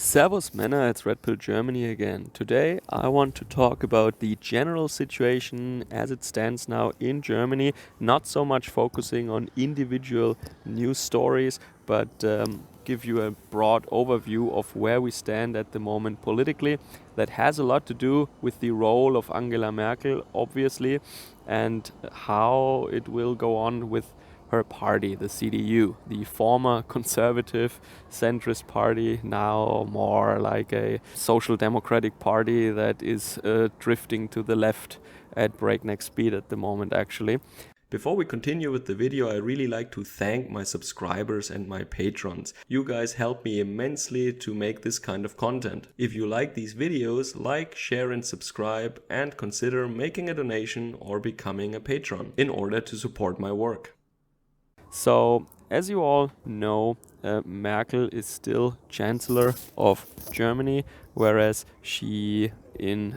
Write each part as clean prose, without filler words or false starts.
Servus Männer, it's Red Pill Germany again. Today I want to talk about the general situation as it stands now in Germany, not so much focusing on individual news stories, but give you a broad overview of where we stand at the moment politically. That has a lot to do with the role of Angela Merkel, obviously, and how it will go on with her party, the CDU, the former conservative centrist party, now more like a social democratic party that is drifting to the left at breakneck speed at the moment, actually. Before we continue with the video, I really like to thank my subscribers and my patrons. You guys help me immensely to make this kind of content. If you like these videos, like, share and subscribe, and consider making a donation or becoming a patron in order to support my work. So, as you all know, Merkel is still Chancellor of Germany, whereas she in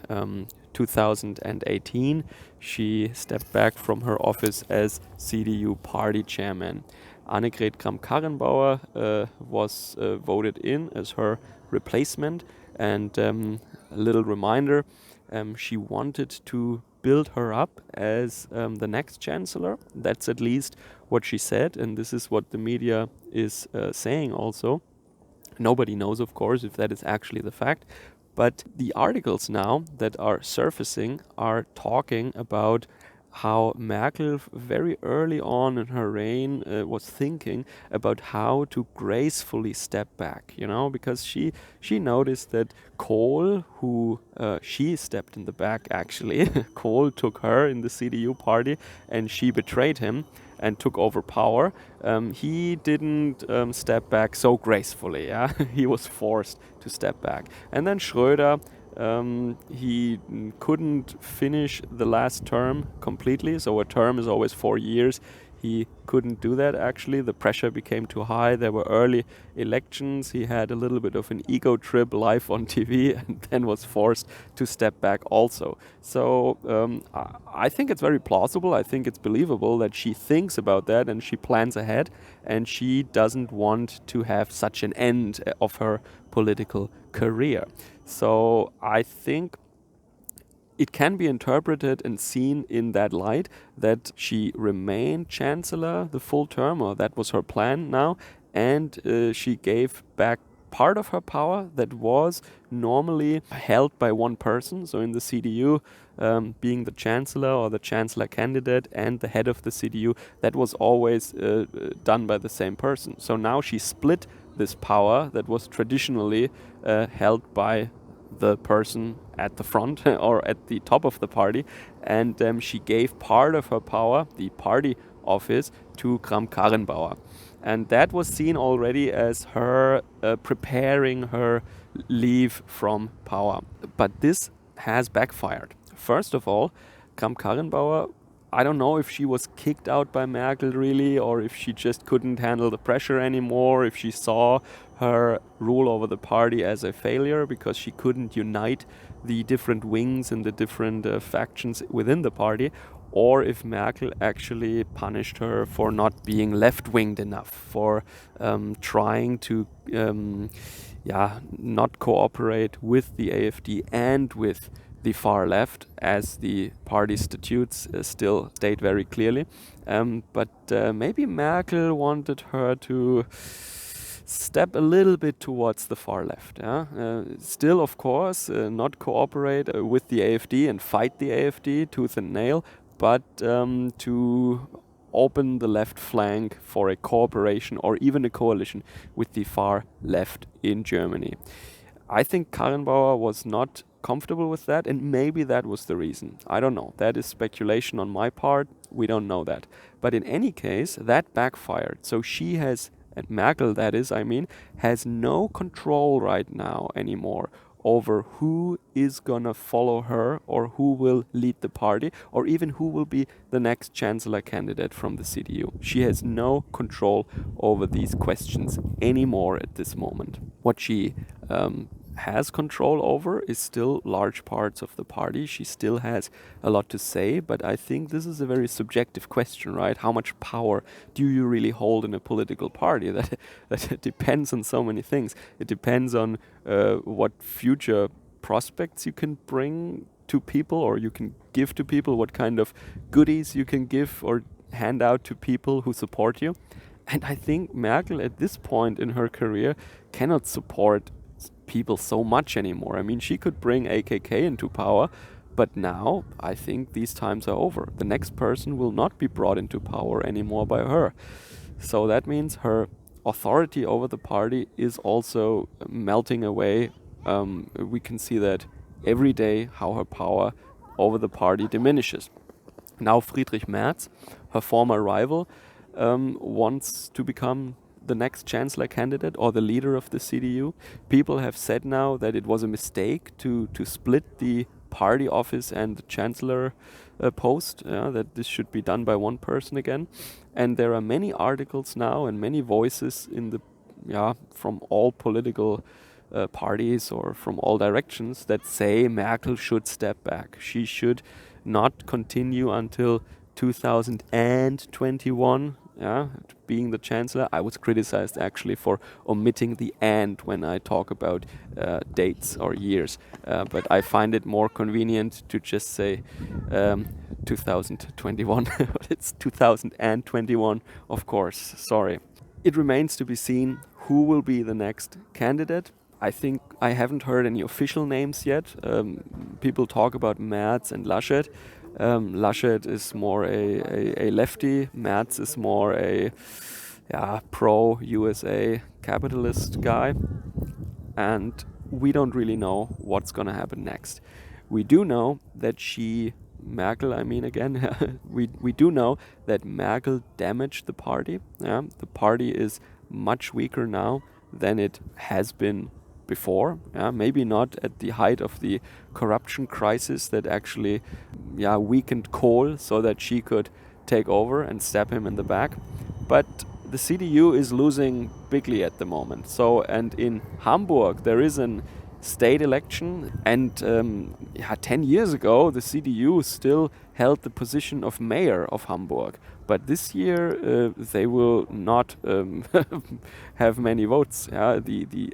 2018 she stepped back from her office as CDU party chairman. Annegret Kramp-Karrenbauer was voted in as her replacement, and a little reminder, she wanted to build her up as the next chancellor. That's at least what she said, and this is what the media is saying also. Nobody knows, of course, if that is actually the fact, but the articles now that are surfacing are talking about how Merkel very early on in her reign was thinking about how to gracefully step back, because she noticed that Kohl, who she stepped in the back actually, Kohl took her in the CDU party and she betrayed him and took over power. He didn't step back so gracefully, he was forced to step back. And then Schröder, he couldn't finish the last term completely, so a term is always 4 years. He couldn't do that actually, the pressure became too high, there were early elections, he had a little bit of an ego trip live on TV and then was forced to step back also. So I think it's very plausible, I think it's believable that she thinks about that and she plans ahead and she doesn't want to have such an end of her political career. So I think it can be interpreted and seen in that light that she remained chancellor the full term, or that was her plan now, and she gave back part of her power that was normally held by one person. So in the CDU, being the chancellor or the chancellor candidate and the head of the CDU, that was always done by the same person. So now she split this power that was traditionally held by the person at the front or at the top of the party, and she gave part of her power, the party office, to Kramp-Karrenbauer. And that was seen already as her preparing her leave from power. But this has backfired. First of all, Kramp-Karrenbauer, I don't know if she was kicked out by Merkel really, or if she just couldn't handle the pressure anymore, if she saw her rule over the party as a failure because she couldn't unite the different wings and the different factions within the party, or if Merkel actually punished her for not being left-winged enough, for trying to not cooperate with the AfD and with the far left, as the party statutes still state very clearly. But maybe Merkel wanted her to step a little bit towards the far left. Still, of course, not cooperate with the AfD and fight the AfD tooth and nail, but to open the left flank for a cooperation or even a coalition with the far left in Germany. I think Karrenbauer was not comfortable with that, and maybe that was the reason. I don't know. That is speculation on my part. We don't know that. But in any case, that backfired. So she has, and Merkel that is, has no control right now anymore over who is gonna follow her or who will lead the party or even who will be the next chancellor candidate from the CDU. She has no control over these questions anymore at this moment. What she has control over is still large parts of the party. She still has a lot to say, but I think this is a very subjective question, right? How much power do you really hold in a political party? That depends on so many things. It depends on what future prospects you can bring to people, or you can give to people, what kind of goodies you can give or hand out to people who support you. And I think Merkel at this point in her career cannot support people so much anymore. I mean, she could bring AKK into power, but now I think these times are over. The next person will not be brought into power anymore by her. So that means her authority over the party is also melting away. We can see that every day how her power over the party diminishes. Now Friedrich Merz, her former rival, wants to become the next chancellor candidate or the leader of the CDU. People have said now that it was a mistake to split the party office and the chancellor post, that this should be done by one person again. And there are many articles now and many voices in the from all political parties or from all directions that say Merkel should step back. She should not continue until 2021, being the chancellor. I was criticized actually for omitting the "and" when I talk about dates or years, but I find it more convenient to just say 2021. It's 2021, of course. Sorry. It remains to be seen who will be the next candidate. I think I haven't heard any official names yet. People talk about Merz and Laschet. Laschet is more a lefty. Merz is more a pro-USA capitalist guy. And we don't really know what's going to happen next. We do know that Merkel, I mean again, we do know that Merkel damaged the party. The party is much weaker now than it has been before. Maybe not at the height of the corruption crisis that actually weakened Kohl so that she could take over and stab him in the back. But the CDU is losing bigly at the moment. So, and in Hamburg there is an state election, and 10 years ago the CDU still held the position of mayor of Hamburg, but this year they will not have many votes.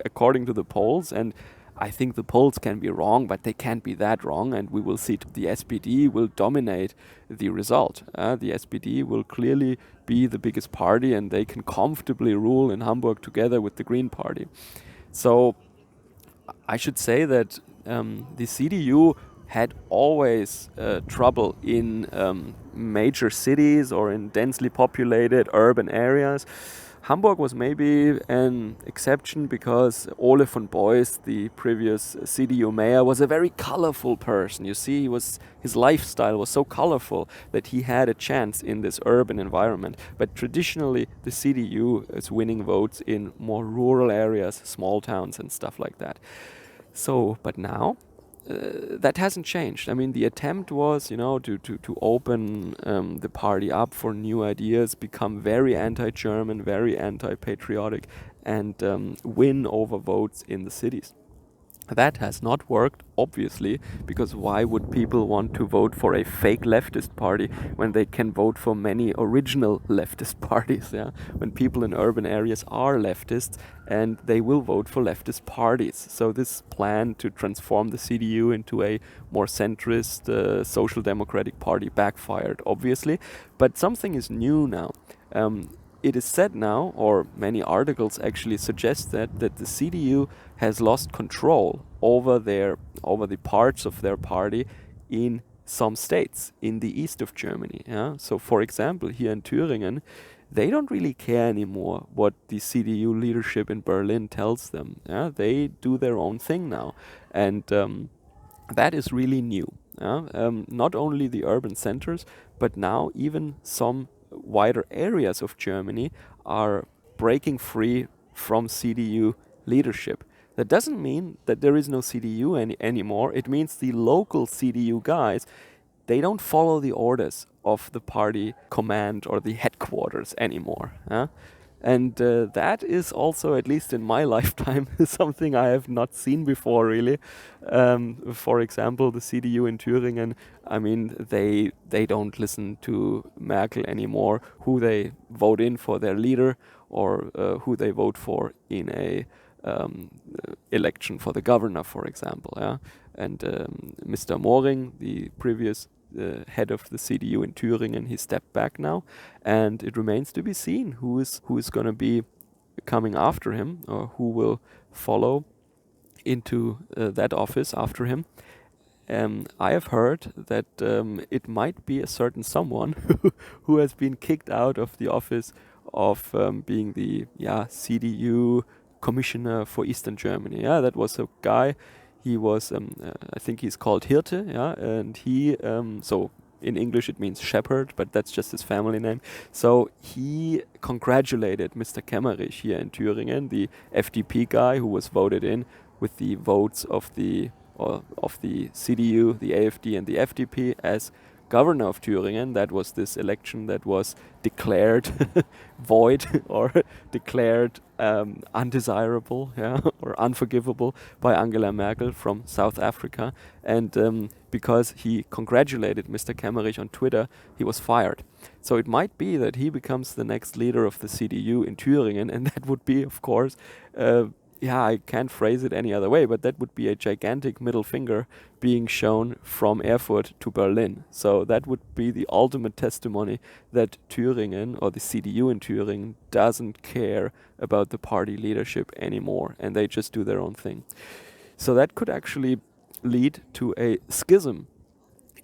According to the polls, and I think the polls can be wrong, but they can't be that wrong, and we will see the SPD will dominate the result. The SPD will clearly be the biggest party, and they can comfortably rule in Hamburg together with the Green Party. So I should say that the CDU had always trouble in major cities or in densely populated urban areas. Hamburg was maybe an exception because Ole von Beuys, the previous CDU mayor, was a very colorful person. You see, his lifestyle was so colorful that he had a chance in this urban environment. But traditionally, the CDU is winning votes in more rural areas, small towns and stuff like that. So, but now that hasn't changed. I mean, the attempt was, to open the party up for new ideas, become very anti-German, very anti-patriotic, and win over votes in the cities. That has not worked, obviously, because why would people want to vote for a fake leftist party when they can vote for many original leftist parties? When people in urban areas are leftists and they will vote for leftist parties. So this plan to transform the CDU into a more centrist social democratic party backfired, obviously. But something is new now. It is said now, or many articles actually suggest that the CDU has lost control over the parts of their party in some states in the east of Germany. So, for example, here in Thüringen, they don't really care anymore what the CDU leadership in Berlin tells them. They do their own thing now, and that is really new. Not only the urban centers, but now even some wider areas of Germany are breaking free from CDU leadership. That doesn't mean that there is no CDU anymore. It means the local CDU guys, they don't follow the orders of the party command or the headquarters anymore. And that is also, at least in my lifetime, something I have not seen before, really. For example, the CDU in Thüringen, I mean, they don't listen to Merkel anymore, who they vote in for their leader, or who they vote for in a election for the governor, for example. Yeah? And Mr. Moring, the previous head of the CDU in Thüringen, he stepped back now, and it remains to be seen who is going to be coming after him, or who will follow into that office after him. I have heard that it might be a certain someone who has been kicked out of the office of being the CDU commissioner for Eastern Germany. Yeah, that was a guy. He was, I think he's called Hirte. Yeah, and he so in English it means shepherd, but that's just his family name. So he congratulated Mr. Kemmerich here in Thüringen, the FDP guy who was voted in with the votes of the CDU, the AfD, and the FDP as governor of Thüringen. That was this election that was declared void or declared undesirable, or unforgivable by Angela Merkel from South Africa. And because he congratulated Mr. Kemmerich on Twitter, he was fired. So it might be that he becomes the next leader of the CDU in Thüringen, and that would be, of course, I can't phrase it any other way, but that would be a gigantic middle finger being shown from Erfurt to Berlin. So that would be the ultimate testimony that Thüringen, or the CDU in Thüringen, doesn't care about the party leadership anymore, and they just do their own thing. So that could actually lead to a schism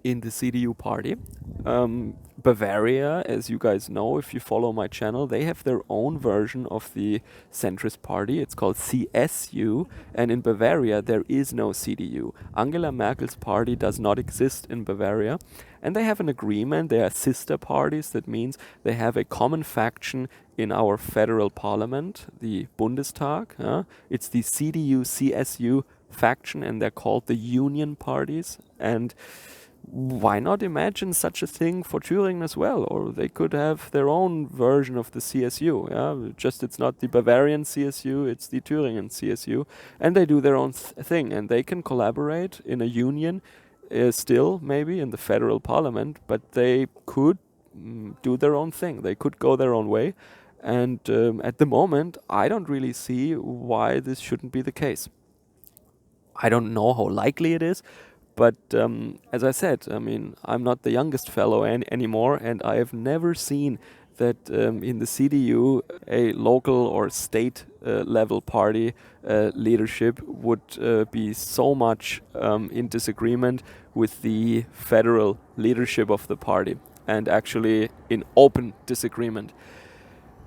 in the CDU party. Bavaria, as you guys know, if you follow my channel, they have their own version of the centrist party. It's called CSU, and in Bavaria there is no CDU. Angela Merkel's party does not exist in Bavaria, and they have an agreement. They are sister parties. That means they have a common faction in our federal parliament, the Bundestag. It's the CDU-CSU faction, and they're called the union parties. And why not imagine such a thing for Thüringen as well? Or they could have their own version of the CSU. Yeah, just it's not the Bavarian CSU, it's the Thüringen CSU, and they do their own thing, and they can collaborate in a union, still maybe in the federal parliament, but they could do their own thing. They could go their own way, and at the moment, I don't really see why this shouldn't be the case. I don't know how likely it is. But as I said, I mean, I'm not the youngest fellow anymore, and I have never seen that in the CDU a local or state level party leadership would be so much in disagreement with the federal leadership of the party, and actually in open disagreement.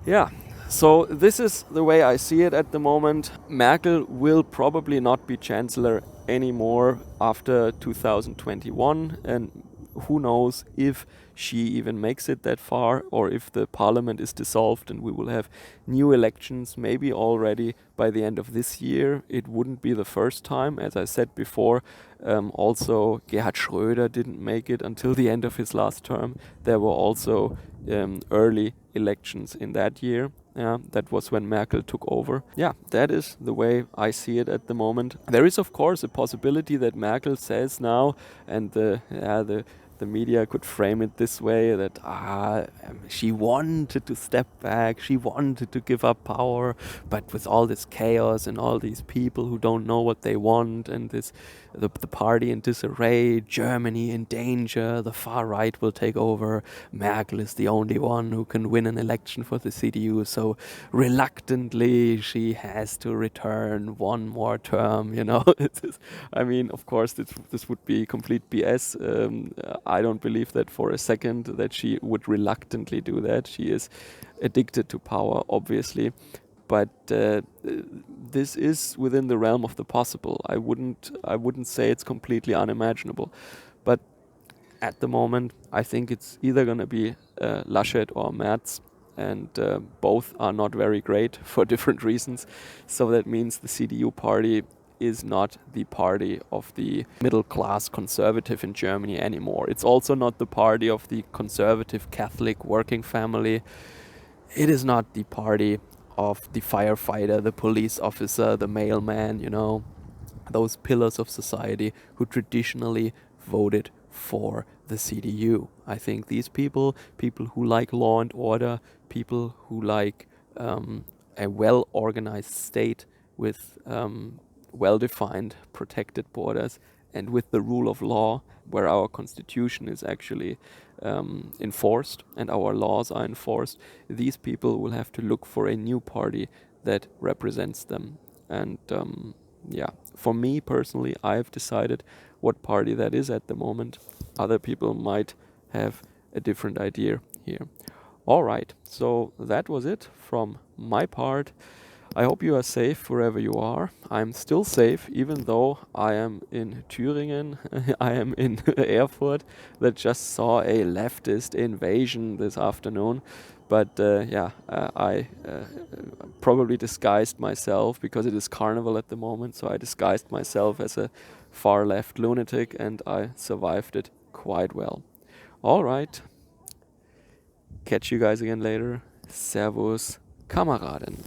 Yeah. So this is the way I see it at the moment. Merkel will probably not be chancellor anymore after 2021, and who knows if she even makes it that far, or if the parliament is dissolved and we will have new elections maybe already by the end of this year. It wouldn't be the first time, as I said before. Also, Gerhard Schröder didn't make it until the end of his last term. There were also early elections in that year. That was when Merkel took over. Yeah, that is the way I see it at the moment. There is, of course, a possibility that Merkel says now, and the media could frame it this way, that she wanted to step back, she wanted to give up power, but with all this chaos and all these people who don't know what they want, and the party in disarray, Germany in danger, the far right will take over, Merkel is the only one who can win an election for the CDU, so reluctantly she has to return one more term, I mean, of course, this would be complete BS. I don't believe that for a second that she would reluctantly do that. She is addicted to power, obviously, but this is within the realm of the possible. I wouldn't say it's completely unimaginable, but at the moment, I think it's either going to be Laschet or Merz, and both are not very great for different reasons. So that means the CDU party is not the party of the middle-class conservative in Germany anymore. It's also not the party of the conservative Catholic working family. it is not the party of the firefighter, the police officer, the mailman, those pillars of society who traditionally voted for the CDU. I think these people who like law and order, people who like a well organized state with well defined protected borders and with the rule of law, where our constitution is actually enforced and our laws are enforced, these people will have to look for a new party that represents them. And yeah, for me personally, I've decided what party that is at the moment. Other people might have a different idea here. All right, so that was it from my part. I hope you are safe wherever you are. I'm still safe, even though I am in Thüringen. I am in Erfurt, that just saw a leftist invasion this afternoon. But I probably disguised myself because it is carnival at the moment. So I disguised myself as a far left lunatic and I survived it quite well. All right. Catch you guys again later. Servus, Kameraden.